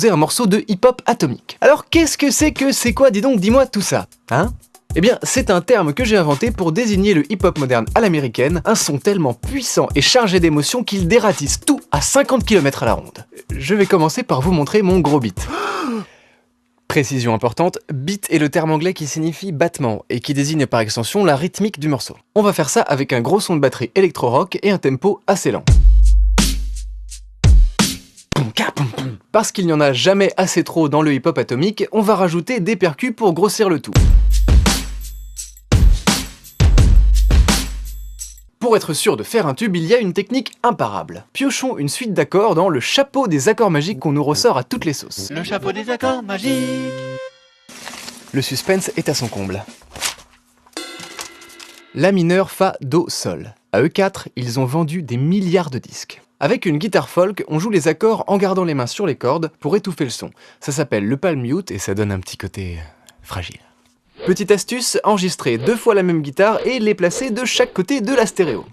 Un morceau de hip-hop atomique. Alors qu'est-ce que c'est quoi, dis donc, dis-moi tout ça, hein? Eh bien, c'est un terme que j'ai inventé pour désigner le hip-hop moderne à l'américaine, un son tellement puissant et chargé d'émotions qu'il dératisse tout à 50 km à la ronde. Je vais commencer par vous montrer mon gros beat. Précision importante, beat est le terme anglais qui signifie battement et qui désigne par extension la rythmique du morceau. On va faire ça avec un gros son de batterie électro-rock et un tempo assez lent. Parce qu'il n'y en a jamais assez trop dans le hip-hop atomique, on va rajouter des percus pour grossir le tout. Pour être sûr de faire un tube, il y a une technique imparable. Piochons une suite d'accords dans le chapeau des accords magiques qu'on nous ressort à toutes les sauces. Le chapeau des accords magiques. Le suspense est à son comble. La mineur, Fa, Do, Sol. À eux quatre, ils ont vendu des milliards de disques. Avec une guitare folk, on joue les accords en gardant les mains sur les cordes pour étouffer le son. Ça s'appelle le palm mute et ça donne un petit côté fragile. Petite astuce, enregistrer 2 fois la même guitare et les placer de chaque côté de la stéréo.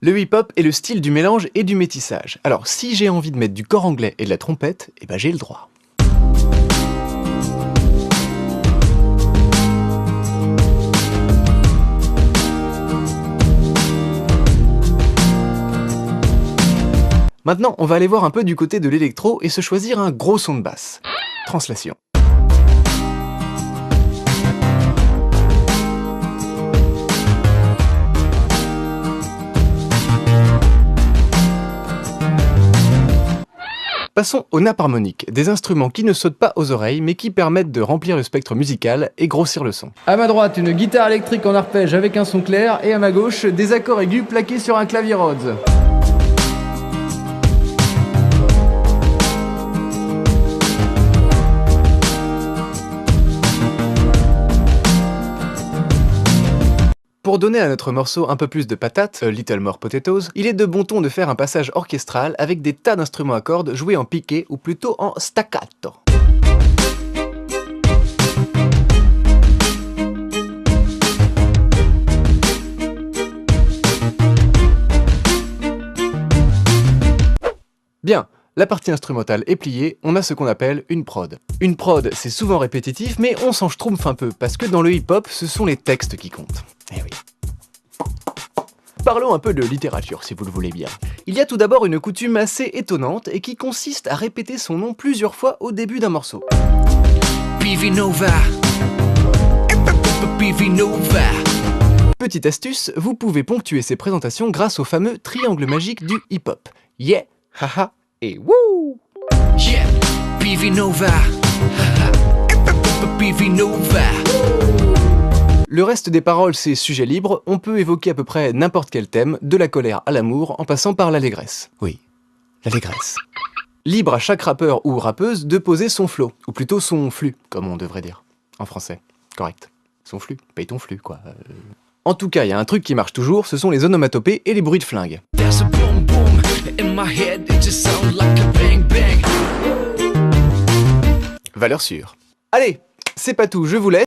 Le hip-hop est le style du mélange et du métissage. Alors si j'ai envie de mettre du cor anglais et de la trompette, eh ben j'ai le droit. Maintenant, on va aller voir un peu du côté de l'électro et se choisir un gros son de basse. Translation. Passons aux nappes harmoniques, des instruments qui ne sautent pas aux oreilles mais qui permettent de remplir le spectre musical et grossir le son. À ma droite, une guitare électrique en arpège avec un son clair et à ma gauche, des accords aigus plaqués sur un clavier Rhodes. Pour donner à notre morceau un peu plus de patate, Little More Potatoes, il est de bon ton de faire un passage orchestral avec des tas d'instruments à cordes joués en piqué ou plutôt en staccato. Bien, la partie instrumentale est pliée, on a ce qu'on appelle une prod. Une prod, c'est souvent répétitif, mais on s'en schtroumpfe un peu, parce que dans le hip-hop, ce sont les textes qui comptent. Eh oui. Parlons un peu de littérature, si vous le voulez bien. Il y a tout d'abord une coutume assez étonnante et qui consiste à répéter son nom plusieurs fois au début d'un morceau. Petite astuce, vous pouvez ponctuer ces présentations grâce au fameux triangle magique du hip-hop. Yeah, haha et wouh! Yeah, PV Nova. PV Nova. Le reste des paroles, c'est sujet libre, on peut évoquer à peu près n'importe quel thème, de la colère à l'amour, en passant par l'allégresse. Oui, l'allégresse. Libre à chaque rappeur ou rappeuse de poser son flow, ou plutôt son flux, comme on devrait dire, en français. Correct. Son flux, paye ton flux, quoi. En tout cas, il y a un truc qui marche toujours, ce sont les onomatopées et les bruits de flingue. Valeur sûre. Allez, c'est pas tout, je vous laisse.